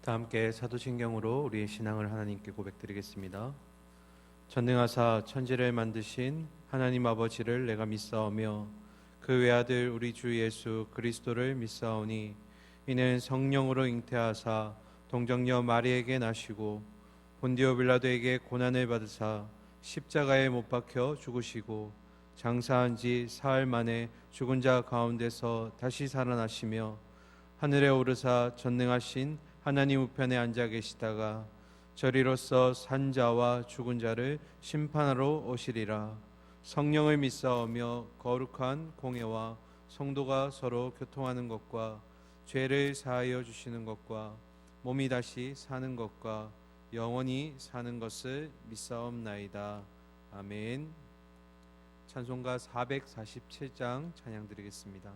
다 함께 사도신경으로 우리의 신앙을 하나님께 고백드리겠습니다. 전능하사 천지를 만드신 하나님 아버지를 내가 믿사오며 그 외아들 우리 주 예수 그리스도를 믿사오니 이는 성령으로 잉태하사 동정녀 마리에게 나시고 본디오 빌라도에게 고난을 받으사 십자가에 못 박혀 죽으시고 장사한 지 사흘 만에 죽은 자 가운데서 다시 살아나시며 하늘에 오르사 전능하신 하나님 우편에 앉아 계시다가 저리로서 산 자와 죽은 자를 심판하러 오시리라. 성령을 믿사오며 거룩한 공회와 성도가 서로 교통하는 것과 죄를 사하여 주시는 것과 몸이 다시 사는 것과 영원히 사는 것을 믿사옵나이다. 아멘. 찬송가 447장 찬양 드리겠습니다.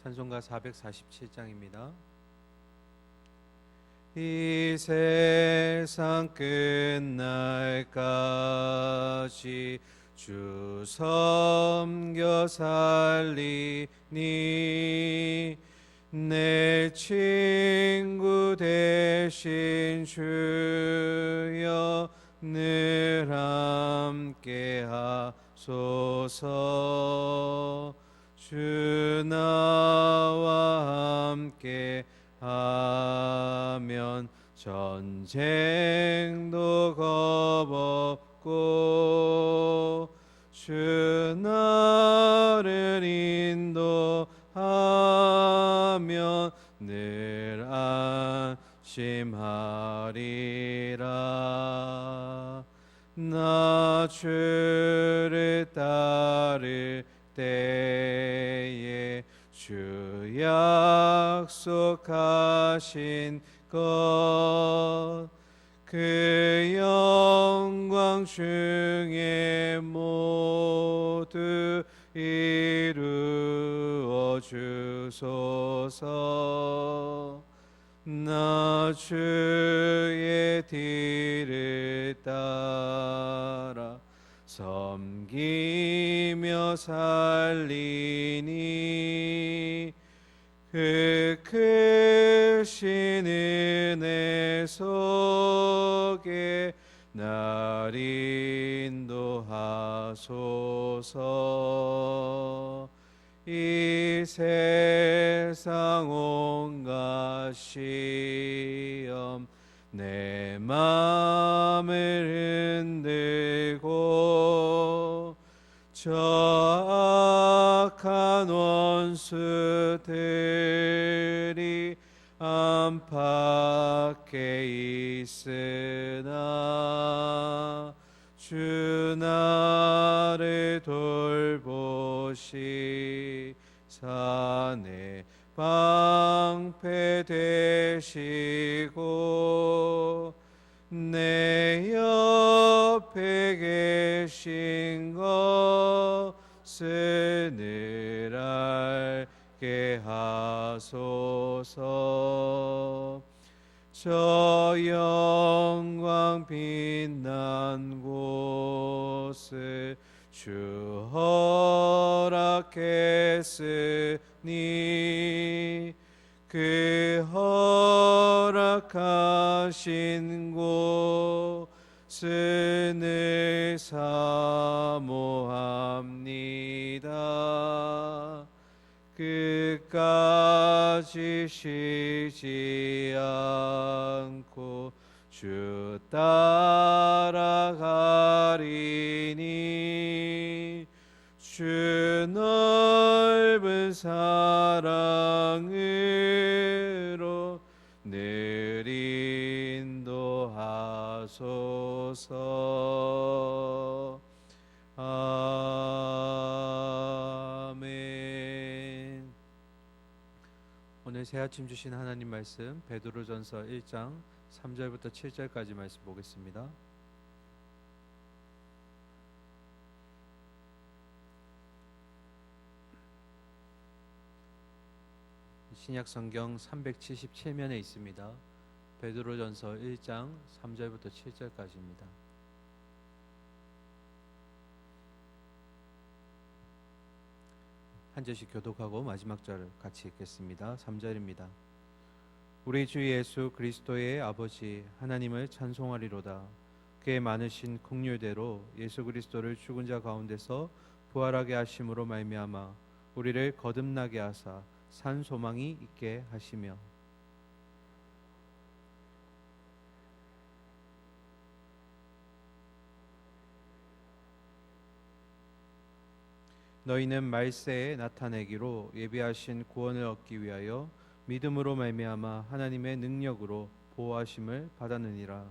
찬송가 447장입니다. 이 세상 끝날까지 주 섬겨 살리니 내 친구 되신 주여 늘 함께 하소서. 주 나와 함께 하면 전쟁도 겁없고 주 나를 인도하면 늘 안심하리라. 나 주를 따를 때에 주 약속하신 것 그 영광 중에 모두 이루어 주소서. 나 주의 뒤를 따라 섬기며 살리니 그 크신 은혜 속에 날 인도하소서. 이 세상 온갖 시험 내 맘을 흔들고 저 악한 원수들이 안팎에 있으나 주 나를 돌보시사 내 방패 되시고 내 옆에 계신 것을 늘 알게 하소서. 저 영광 빛난 곳을 주 허락했으니 그 허락하신 곳을 늘 사모합니다. 끝까지 쉬지 않고 주 따라가리니 주 넓은 사랑으로 늘 인도하소서. 아멘. 오늘 새 아침 주신 하나님 말씀 베드로전서 1장 3절부터 7절까지 말씀 보겠습니다. 신약 성경 377면에 있습니다. 베드로전서 1장 3절부터 7절까지입니다. 한 절씩 교독하고 마지막 절 같이 읽겠습니다. 3절입니다. 우리 주 예수 그리스도의 아버지 하나님을 찬송하리로다. 그의 많으신 긍휼대로 예수 그리스도를 죽은 자 가운데서 부활하게 하심으로 말미암아 우리를 거듭나게 하사 산 소망이 있게 하시며 너희는 말세에 나타내기로 예비하신 구원을 얻기 위하여 믿음으로 말미암아 하나님의 능력으로 보호하심을 받았느니라.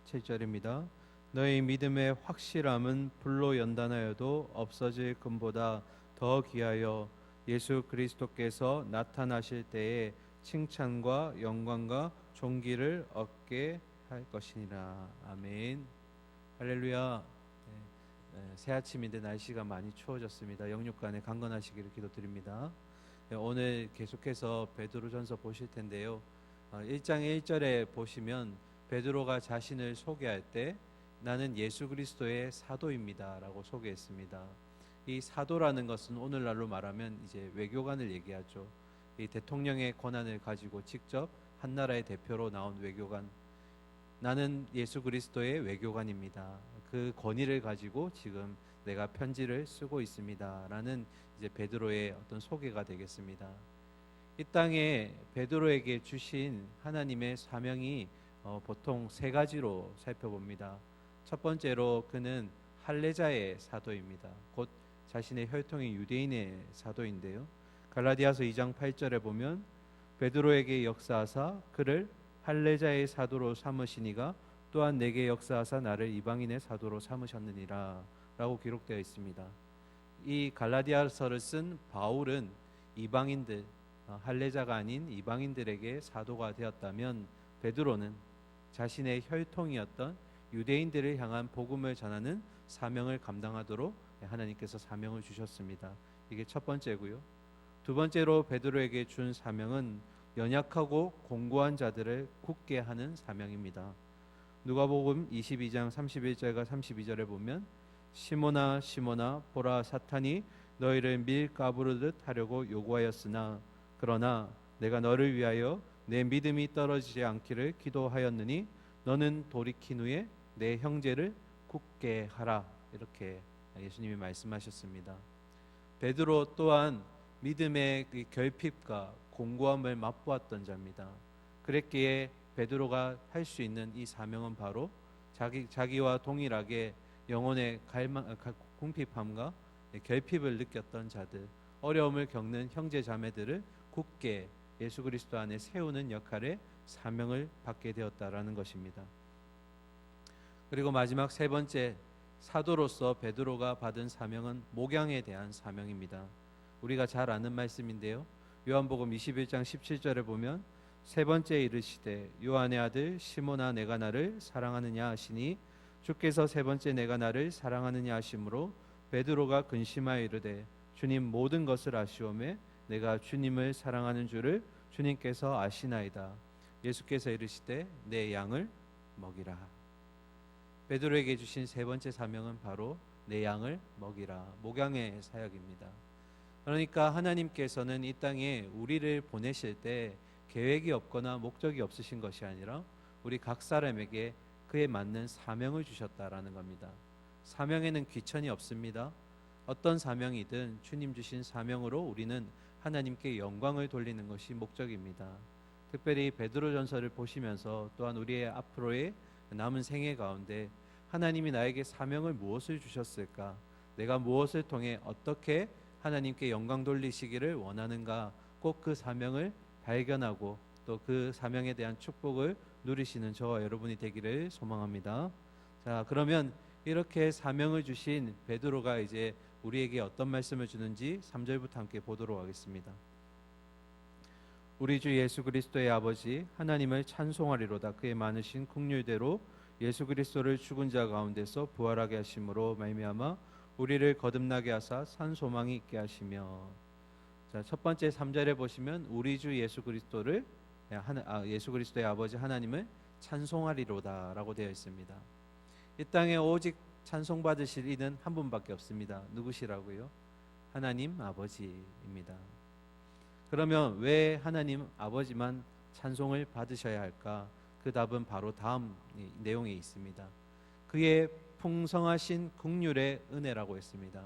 7절입니다. 너희 믿음의 확실함은 불로 연단하여도 없어질 금보다 더 귀하여 예수 그리스도께서 나타나실 때에 칭찬과 영광과 존귀를 얻게 할 것이니라. 아멘. 할렐루야. 새 아침인데 날씨가 많이 추워졌습니다. 영육간에 강건하시기를 기도드립니다. 오늘 계속해서 베드로전서 보실 텐데요. 1장 1절에 보시면 베드로가 자신을 소개할 때 나는 예수 그리스도의 사도입니다 라고 소개했습니다. 이 사도라는 것은 오늘날로 말하면 이제 외교관을 얘기하죠. 이 대통령의 권한을 가지고 직접 한 나라의 대표로 나온 외교관, 나는 예수 그리스도의 외교관입니다. 그 권위를 가지고 지금 내가 편지를 쓰고 있습니다 라는 이제 베드로의 어떤 소개가 되겠습니다. 이 땅에 베드로에게 주신 하나님의 사명이 보통 세 가지로 살펴봅니다. 첫 번째로 그는 할례자의 사도입니다. 곧 자신의 혈통이 유대인의 사도인데요. 갈라디아서 2장 8절에 보면 베드로에게 역사하사 그를 할례자의 사도로 삼으시니가 또한 내게 역사하사 나를 이방인의 사도로 삼으셨느니라 라고 기록되어 있습니다. 이 갈라디아서를 쓴 바울은 이방인들, 할례자가 아닌 이방인들에게 사도가 되었다면 베드로는 자신의 혈통이었던 유대인들을 향한 복음을 전하는 사명을 감당하도록 하나님께서 사명을 주셨습니다. 이게 첫 번째고요. 두 번째로 베드로에게 준 사명은 연약하고 공고한 자들을 굳게 하는 사명입니다. 누가복음 22장 31절과 32절에 보면 시몬아 시몬아 보라 사탄이 너희를 밀가부르듯 하려고 요구하였으나 그러나 내가 너를 위하여 내 믿음이 떨어지지 않기를 기도하였느니 너는 돌이킨 후에 내 형제를 굳게 하라. 이렇게 예수님이 말씀하셨습니다. 베드로 또한 믿음의 결핍과 공고함을 맛보았던 자입니다. 그랬기에 베드로가 할 수 있는 이 사명은 바로 자기와 동일하게 영혼의 궁핍함과 결핍을 느꼈던 자들, 어려움을 겪는 형제 자매들을 굳게 예수 그리스도 안에 세우는 역할의 사명을 받게 되었다라는 것입니다. 그리고 마지막 세 번째, 사도로서 베드로가 받은 사명은 목양에 대한 사명입니다. 우리가 잘 아는 말씀인데요. 요한복음 21장 17절에 보면 세 번째 이르시되 요한의 아들 시몬아 내가 나를 사랑하느냐 하시니 주께서 세 번째 내가 나를 사랑하느냐 하심으로 베드로가 근심하여 이르되 주님 모든 것을 아시오매 내가 주님을 사랑하는 줄을 주님께서 아시나이다. 예수께서 이르시되 내 양을 먹이라. 베드로에게 주신 세 번째 사명은 바로 내 양을 먹이라, 목양의 사역입니다. 그러니까 하나님께서는 이 땅에 우리를 보내실 때 계획이 없거나 목적이 없으신 것이 아니라 우리 각 사람에게 그에 맞는 사명을 주셨다라는 겁니다. 사명에는 귀천이 없습니다. 어떤 사명이든 주님 주신 사명으로 우리는 하나님께 영광을 돌리는 것이 목적입니다. 특별히 베드로전서를 보시면서 또한 우리의 앞으로의 남은 생애 가운데 하나님이 나에게 사명을 무엇을 주셨을까? 내가 무엇을 통해 어떻게 하나님께 영광 돌리시기를 원하는가? 꼭 그 사명을 발견하고 또 그 사명에 대한 축복을 누리시는 저와 여러분이 되기를 소망합니다. 자, 그러면 이렇게 사명을 주신 베드로가 이제 우리에게 어떤 말씀을 주는지 3절부터 함께 보도록 하겠습니다. 우리 주 예수 그리스도의 아버지 하나님을 찬송하리로다. 그의 많으신 긍휼대로 예수 그리스도를 죽은 자 가운데서 부활하게 하심으로 말미암아 우리를 거듭나게 하사 산 소망이 있게 하시며. 자, 첫 번째 3절에 보시면 우리 주 예수 그리스도를 예수 그리스도의 아버지 하나님을 찬송하리로다라고 되어 있습니다. 이 땅에 오직 찬송받으실 이는 한 분밖에 없습니다. 누구시라고요? 하나님 아버지입니다. 그러면 왜 하나님 아버지만 찬송을 받으셔야 할까? 그 답은 바로 다음 내용에 있습니다. 그의 풍성하신 긍휼의 은혜라고 했습니다.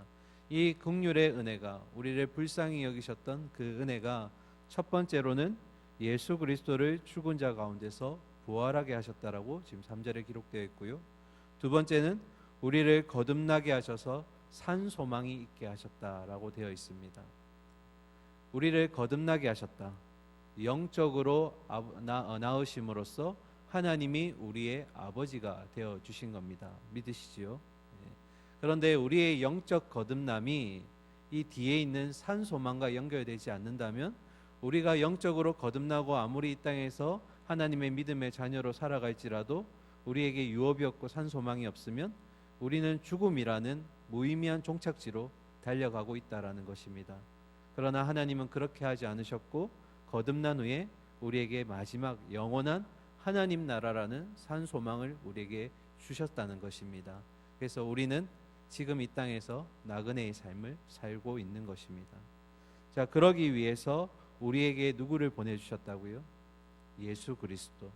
이 긍휼의 은혜가, 우리를 불쌍히 여기셨던 그 은혜가 첫 번째로는 예수 그리스도를 죽은 자 가운데서 부활하게 하셨다라고 지금 3절에 기록되어 있고요. 두 번째는 우리를 거듭나게 하셔서 산 소망이 있게 하셨다라고 되어 있습니다. 우리를 거듭나게 하셨다. 영적으로 낳으심으로써 하나님이 우리의 아버지가 되어 주신 겁니다. 믿으시지요? 그런데 우리의 영적 거듭남이 이 뒤에 있는 산 소망과 연결되지 않는다면, 우리가 영적으로 거듭나고 아무리 이 땅에서 하나님의 믿음의 자녀로 살아갈지라도 우리에게 유업이 없고 산 소망이 없으면 우리는 죽음이라는 무의미한 종착지로 달려가고 있다라는 것입니다. 그러나 하나님은 그렇게 하지 않으셨고, 거듭난 후에 우리에게 마지막 영원한 하나님 나라라는 산 소망을 우리에게 주셨다는 것입니다. 그래서 우리는 지금 이 땅에서 나그네의 삶을 살고 있는 것입니다. 자, 그러기 위해서 우리에게 누구를 보내주셨다고요? 예수 그리스도.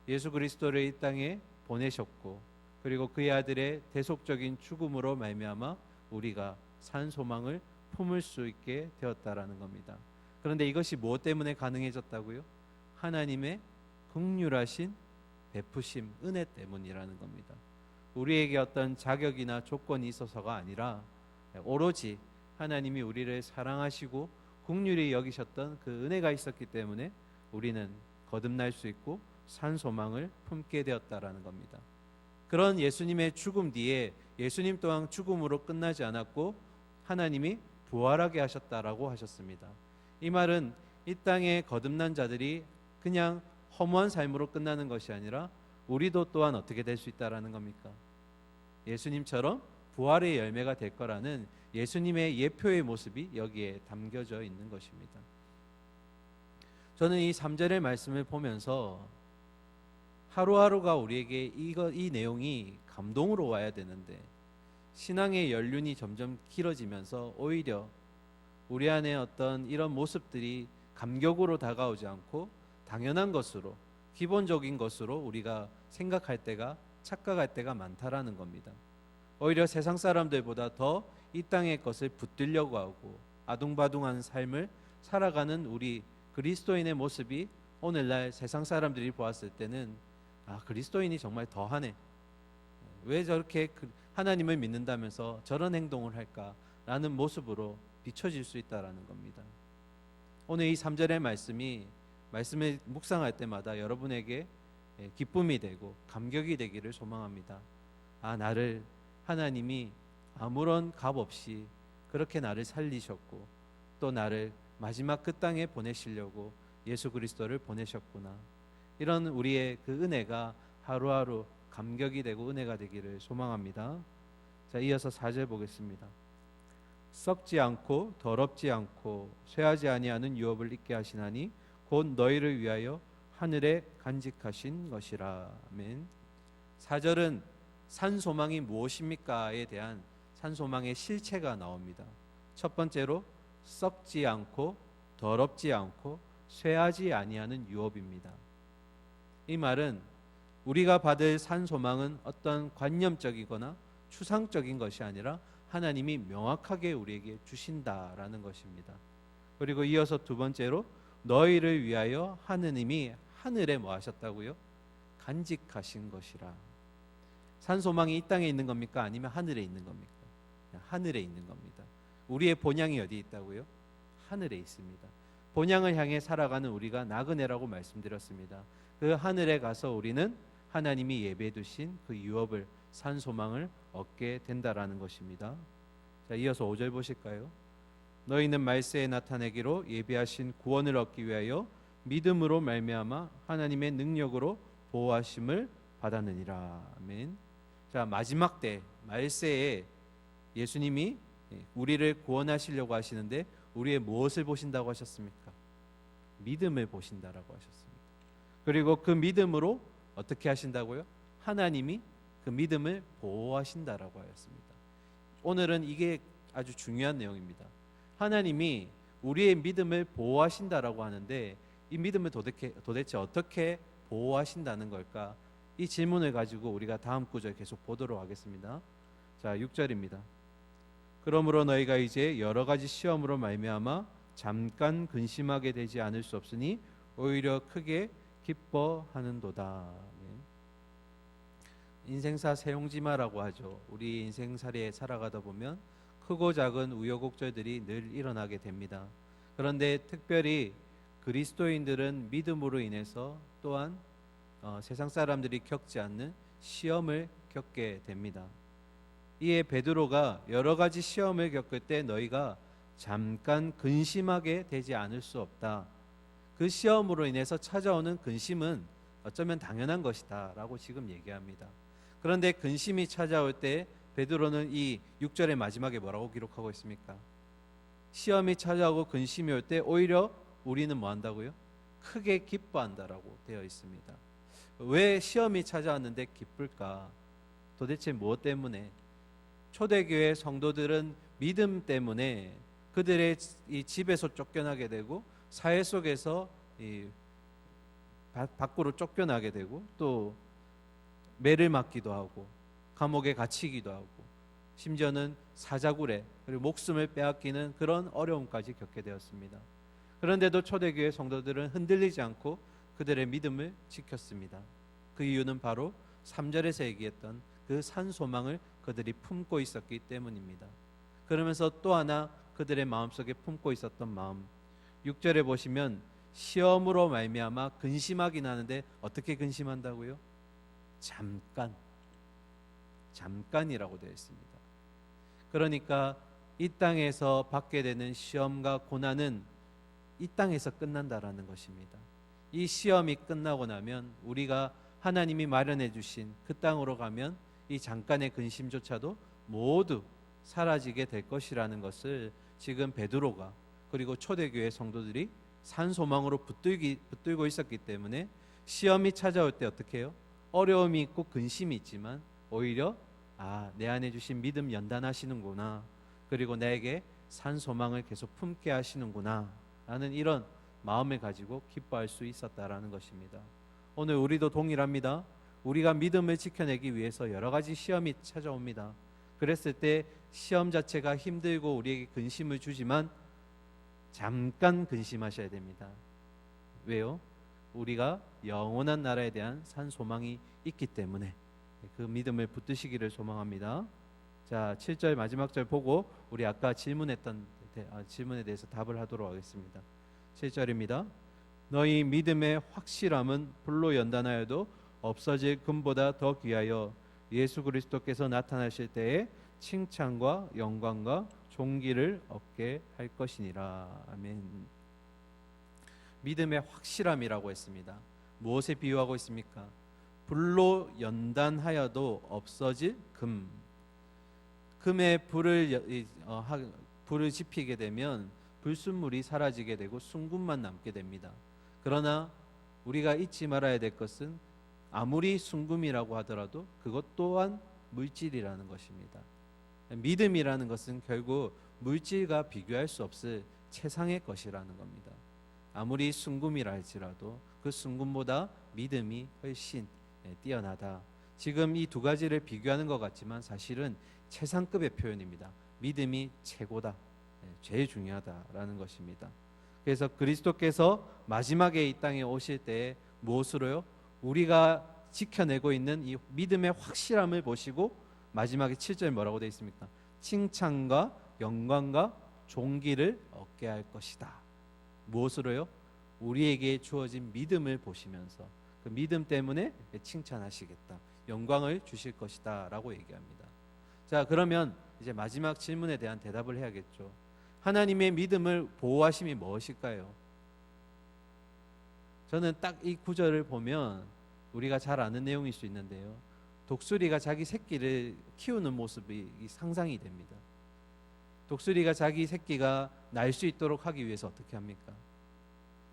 예수 그리스도를 이 땅에 보내셨고, 그리고 그의 아들의 대속적인 죽음으로 말미암아 우리가 산 소망을 품을 수 있게 되었다라는 겁니다. 그런데 이것이 무엇 때문에 가능해졌다고요? 하나님의 긍휼하신 베푸심, 은혜 때문이라는 겁니다. 우리에게 어떤 자격이나 조건이 있어서가 아니라 오로지 하나님이 우리를 사랑하시고 긍휼히 여기셨던 그 은혜가 있었기 때문에 우리는 거듭날 수 있고 산 소망을 품게 되었다라는 겁니다. 그런 예수님의 죽음 뒤에 예수님 또한 죽음으로 끝나지 않았고 하나님이 부활하게 하셨다라고 하셨습니다. 이 말은 이 땅에 거듭난 자들이 그냥 허무한 삶으로 끝나는 것이 아니라 우리도 또한 어떻게 될 수 있다라는 겁니까? 예수님처럼 부활의 열매가 될 거라는 예수님의 예표의 모습이 여기에 담겨져 있는 것입니다. 저는 이 3절의 말씀을 보면서 하루하루가 우리에게 이 내용이 감동으로 와야 되는데, 신앙의 연륜이 점점 길어지면서 오히려 우리 안에 어떤 이런 모습들이 감격으로 다가오지 않고 당연한 것으로, 기본적인 것으로 우리가 생각할 때가, 착각할 때가 많다라는 겁니다. 오히려 세상 사람들보다 더 이 땅의 것을 붙들려고 하고 아둥바둥한 삶을 살아가는 우리 그리스도인의 모습이 오늘날 세상 사람들이 보았을 때는, 아, 그리스도인이 정말 더하네, 왜 저렇게 하나님을 믿는다면서 저런 행동을 할까라는 모습으로 비춰질 수 있다라는 겁니다. 오늘 이 3절의 말씀을 묵상할 때마다 여러분에게 기쁨이 되고 감격이 되기를 소망합니다. 아, 나를 하나님이 아무런 값 없이 그렇게 나를 살리셨고, 또 나를 마지막 그 땅에 보내시려고 예수 그리스도를 보내셨구나. 이런 우리의 그 은혜가 하루하루 감격이 되고 은혜가 되기를 소망합니다. 자, 이어서 4절 보겠습니다. 썩지 않고 더럽지 않고 쇠하지 아니하는 유업을 있게 하시나니 곧 너희를 위하여 하늘에 간직하신 것이라. 아멘. 4절은 산 소망이 무엇입니까에 대한 산 소망의 실체가 나옵니다. 첫 번째로 썩지 않고 더럽지 않고 쇠하지 아니하는 유업입니다. 이 말은 우리가 받을 산 소망은 어떤 관념적이거나 추상적인 것이 아니라 하나님이 명확하게 우리에게 주신다라는 것입니다. 그리고 이어서 두 번째로 너희를 위하여 하느님이 하늘에 뭐 하셨다고요? 간직하신 것이라. 산 소망이 이 땅에 있는 겁니까? 아니면 하늘에 있는 겁니까? 하늘에 있는 겁니다. 우리의 본향이 어디 있다고요? 하늘에 있습니다. 본향을 향해 살아가는 우리가 나그네라고 말씀드렸습니다. 그 하늘에 가서 우리는 하나님이 예배해 두신 그 유업을, 산 소망을 얻게 된다라는 것입니다. 자, 이어서 5절 보실까요? 너희는 말세에 나타내기로 예비하신 구원을 얻기 위하여 믿음으로 말미암아 하나님의 능력으로 보호하심을 받았느니라. 아멘. 자, 마지막 때 말세에 예수님이 우리를 구원하시려고 하시는데 우리의 무엇을 보신다고 하셨습니까? 믿음을 보신다라고 하셨습니다. 그리고 그 믿음으로 어떻게 하신다고요? 하나님이 그 믿음을 보호하신다라고 하였습니다. 오늘은 이게 아주 중요한 내용입니다. 하나님이 우리의 믿음을 보호하신다라고 하는데 이 믿음을 도대체 어떻게 보호하신다는 걸까? 이 질문을 가지고 우리가 다음 구절 계속 보도록 하겠습니다. 자, 6절입니다. 그러므로 너희가 이제 여러 가지 시험으로 말미암아 잠깐 근심하게 되지 않을 수 없으니 오히려 크게 기뻐하는도다. 인생사 세용지마라고 하죠. 우리 인생살이에 살아가다 보면 크고 작은 우여곡절들이 늘 일어나게 됩니다. 그런데 특별히 그리스도인들은 믿음으로 인해서 또한 세상 사람들이 겪지 않는 시험을 겪게 됩니다. 이에 베드로가 여러 가지 시험을 겪을 때 너희가 잠깐 근심하게 되지 않을 수 없다. 그 시험으로 인해서 찾아오는 근심은 어쩌면 당연한 것이다 라고 지금 얘기합니다. 그런데 근심이 찾아올 때 베드로는 이 6절의 마지막에 뭐라고 기록하고 있습니까? 시험이 찾아오고 근심이 올 때 오히려 우리는 뭐 한다고요? 크게 기뻐한다라고 되어 있습니다. 왜 시험이 찾아왔는데 기쁠까? 도대체 무엇 때문에? 초대교회 성도들은 믿음 때문에 그들의 이 집에서 쫓겨나게 되고 사회 속에서 이 밖으로 쫓겨나게 되고 또 매를 맞기도 하고 감옥에 갇히기도 하고 심지어는 사자굴에 그리고 목숨을 빼앗기는 그런 어려움까지 겪게 되었습니다. 그런데도 초대교회 성도들은 흔들리지 않고 그들의 믿음을 지켰습니다. 그 이유는 바로 3절에서 얘기했던 그 산 소망을 그들이 품고 있었기 때문입니다. 그러면서 또 하나 그들의 마음속에 품고 있었던 마음, 6절에 보시면 시험으로 말미암아 근심하긴 하는데 어떻게 근심한다고요? 잠깐이라고 되어 있습니다. 그러니까 이 땅에서 받게 되는 시험과 고난은 이 땅에서 끝난다라는 것입니다. 이 시험이 끝나고 나면 우리가 하나님이 마련해 주신 그 땅으로 가면 이 잠깐의 근심조차도 모두 사라지게 될 것이라는 것을 지금 베드로가 그리고 초대교회 성도들이 산 소망으로 붙들고 있었기 때문에 시험이 찾아올 때 어떻게 해요? 어려움이 있고 근심이 있지만 오히려 내 안에 주신 믿음 연단하시는구나, 그리고 내게 산 소망을 계속 품게 하시는구나 라는 이런 마음을 가지고 기뻐할 수 있었다라는 것입니다. 오늘 우리도 동일합니다. 우리가 믿음을 지켜내기 위해서 여러 가지 시험이 찾아옵니다. 그랬을 때 시험 자체가 힘들고 우리에게 근심을 주지만 잠깐 근심하셔야 됩니다. 왜요? 우리가 영원한 나라에 대한 산 소망이 있기 때문에 그 믿음을 붙드시기를 소망합니다. 자, 7절 마지막 절 보고 우리 아까 질문에 대해서 답을 하도록 하겠습니다. 7절입니다. 너희 믿음의 확실함은 불로 연단하여도 없어질 금보다 더 귀하여 예수 그리스도께서 나타나실 때에 칭찬과 영광과 존귀를 얻게 할 것이니라. 아멘. 믿음의 확실함이라고 했습니다. 무엇에 비유하고 있습니까? 불로 연단하여도 없어질 금. 금에 불을 지피게 되면 불순물이 사라지게 되고 순금만 남게 됩니다. 그러나 우리가 잊지 말아야 될 것은 아무리 순금이라고 하더라도 그것 또한 물질이라는 것입니다. 믿음이라는 것은 결국 물질과 비교할 수 없을 최상의 것이라는 겁니다. 아무리 순금이라 할지라도 그 순금보다 믿음이 훨씬 뛰어나다. 지금 이 두 가지를 비교하는 것 같지만 사실은 최상급의 표현입니다. 믿음이 최고다, 제일 중요하다라는 것입니다. 그래서 그리스도께서 마지막에 이 땅에 오실 때 무엇으로요? 우리가 지켜내고 있는 이 믿음의 확실함을 보시고 마지막에 7절 뭐라고 되어 있습니까? 칭찬과 영광과 존귀를 얻게 할 것이다. 무엇으로요? 우리에게 주어진 믿음을 보시면서 그 믿음 때문에 칭찬하시겠다, 영광을 주실 것이다 라고 얘기합니다. 자, 그러면 이제 마지막 질문에 대한 대답을 해야겠죠. 하나님의 믿음을 보호하심이 무엇일까요? 저는 딱 이 구절을 보면 우리가 잘 아는 내용일 수 있는데요, 독수리가 자기 새끼를 키우는 모습이 상상이 됩니다. 독수리가 자기 새끼가 날 수 있도록 하기 위해서 어떻게 합니까?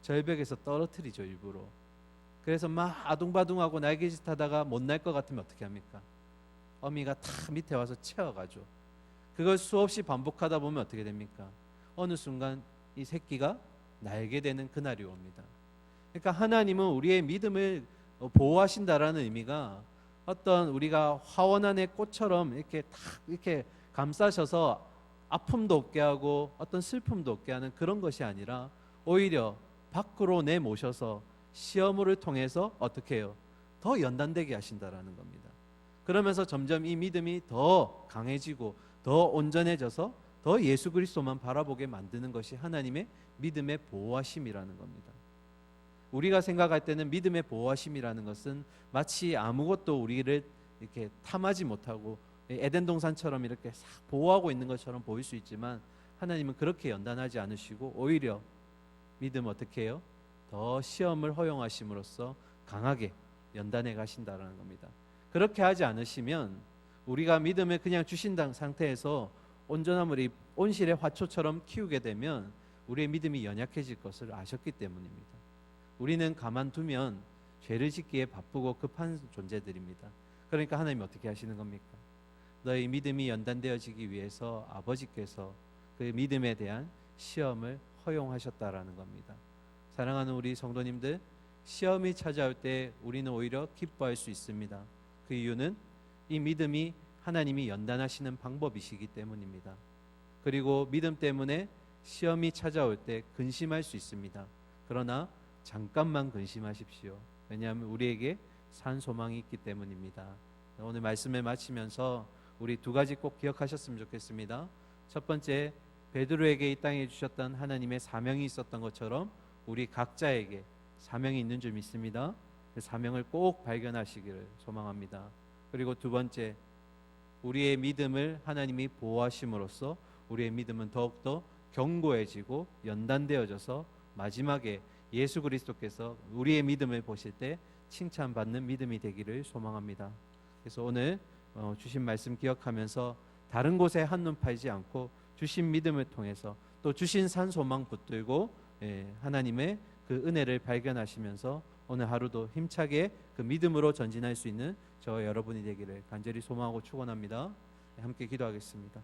절벽에서 떨어뜨리죠, 일부러. 그래서 막 아둥바둥하고 날개짓 하다가 못 날 것 같으면 어떻게 합니까? 어미가 탁 밑에 와서 채워가죠. 그걸 수없이 반복하다 보면 어떻게 됩니까? 어느 순간 이 새끼가 날게 되는 그날이 옵니다. 그러니까 하나님은 우리의 믿음을 보호하신다라는 의미가 어떤 우리가 화원 안의 꽃처럼 이렇게 탁 이렇게 감싸셔서 아픔도 없게 하고 어떤 슬픔도 없게 하는 그런 것이 아니라 오히려 밖으로 내모셔서 시험을 통해서 어떻게 해요? 더 연단되게 하신다라는 겁니다. 그러면서 점점 이 믿음이 더 강해지고 더 온전해져서 더 예수 그리스도만 바라보게 만드는 것이 하나님의 믿음의 보호하심이라는 겁니다. 우리가 생각할 때는 믿음의 보호하심이라는 것은 마치 아무것도 우리를 이렇게 탐하지 못하고 에덴 동산처럼 이렇게 싹 보호하고 있는 것처럼 보일 수 있지만 하나님은 그렇게 연단하지 않으시고 오히려 믿음 어떻게 해요? 더 시험을 허용하심으로써 강하게 연단해 가신다라는 겁니다. 그렇게 하지 않으시면 우리가 믿음을 그냥 주신 상태에서 온전함을 온실의 화초처럼 키우게 되면 우리의 믿음이 연약해질 것을 아셨기 때문입니다. 우리는 가만두면 죄를 짓기에 바쁘고 급한 존재들입니다. 그러니까 하나님이 어떻게 하시는 겁니까? 너희 믿음이 연단되어지기 위해서 아버지께서 그 믿음에 대한 시험을 허용하셨다라는 겁니다. 사랑하는 우리 성도님들, 시험이 찾아올 때 우리는 오히려 기뻐할 수 있습니다. 그 이유는 이 믿음이 하나님이 연단하시는 방법이시기 때문입니다. 그리고 믿음 때문에 시험이 찾아올 때 근심할 수 있습니다. 그러나 잠깐만 근심하십시오. 왜냐하면 우리에게 산 소망이 있기 때문입니다. 오늘 말씀을 마치면서 우리 두 가지 꼭 기억하셨으면 좋겠습니다. 첫 번째, 베드로에게 이 땅에 주셨던 하나님의 사명이 있었던 것처럼 우리 각자에게 사명이 있는 줄 믿습니다. 그 사명을 꼭 발견하시기를 소망합니다. 그리고 두 번째, 우리의 믿음을 하나님이 보호하심으로써 우리의 믿음은 더욱더 견고해지고 연단되어져서 마지막에 예수 그리스도께서 우리의 믿음을 보실 때 칭찬받는 믿음이 되기를 소망합니다. 그래서 오늘 주신 말씀 기억하면서 다른 곳에 한눈 팔지 않고 주신 믿음을 통해서 또 주신 산 소망 붙들고 하나님의 그 은혜를 발견하시면서 오늘 하루도 힘차게 그 믿음으로 전진할 수 있는 저 여러분이 되기를 간절히 소망하고 축원합니다. 함께 기도하겠습니다.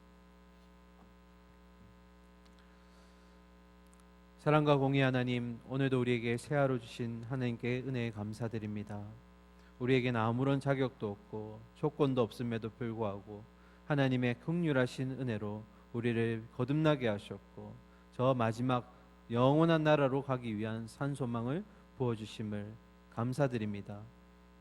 사랑과 공의 하나님, 오늘도 우리에게 새 하루 주신 하나님께 은혜에 감사드립니다. 우리에게는 아무런 자격도 없고 조건도 없음에도 불구하고 하나님의 긍휼하신 은혜로 우리를 거듭나게 하셨고 저 마지막 영원한 나라로 가기 위한 산 소망을 부어주심을 감사드립니다.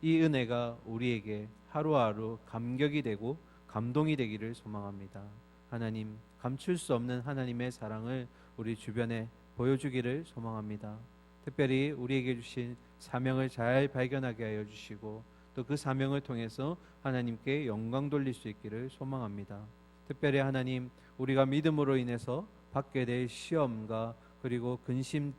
이 은혜가 우리에게 하루하루 감격이 되고 감동이 되기를 소망합니다. 하나님, 감출 수 없는 하나님의 사랑을 우리 주변에 보여주기를 소망합니다. 특별히 우리에게 주신 사명을 잘 발견하게 하여 주시고 또 그 사명을 통해서 하나님께 영광 돌릴 수 있기를 소망합니다. 특별히 하나님, 우리가 믿음으로 인해서 받게 될 시험과 그리고 근심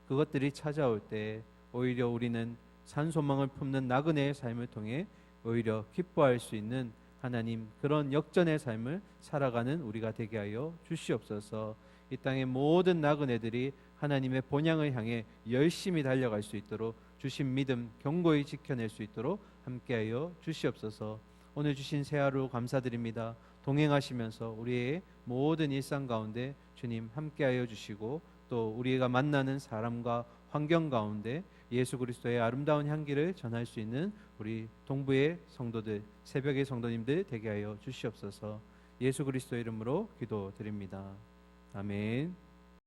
그것들이 찾아올 때 오히려 우리는 산소망을 품는 나그네의 삶을 통해 오히려 기뻐할 수 있는 하나님 그런 역전의 삶을 살아가는 우리가 되게 하여 주시옵소서. 이 땅의 모든 나그네들이 하나님의 본향을 향해 열심히 달려갈 수 있도록 주신 믿음 견고히 지켜낼 수 있도록 함께하여 주시옵소서. 오늘 주신 새 하루 감사드립니다. 동행하시면서 우리의 모든 일상 가운데 주님 함께하여 주시고 또 우리가 만나는 사람과 환경 가운데 예수 그리스도의 아름다운 향기를 전할 수 있는 우리 동부의 성도들, 새벽의 성도님들 되게 하여 주시옵소서. 예수 그리스도 이름으로 기도드립니다. 아멘.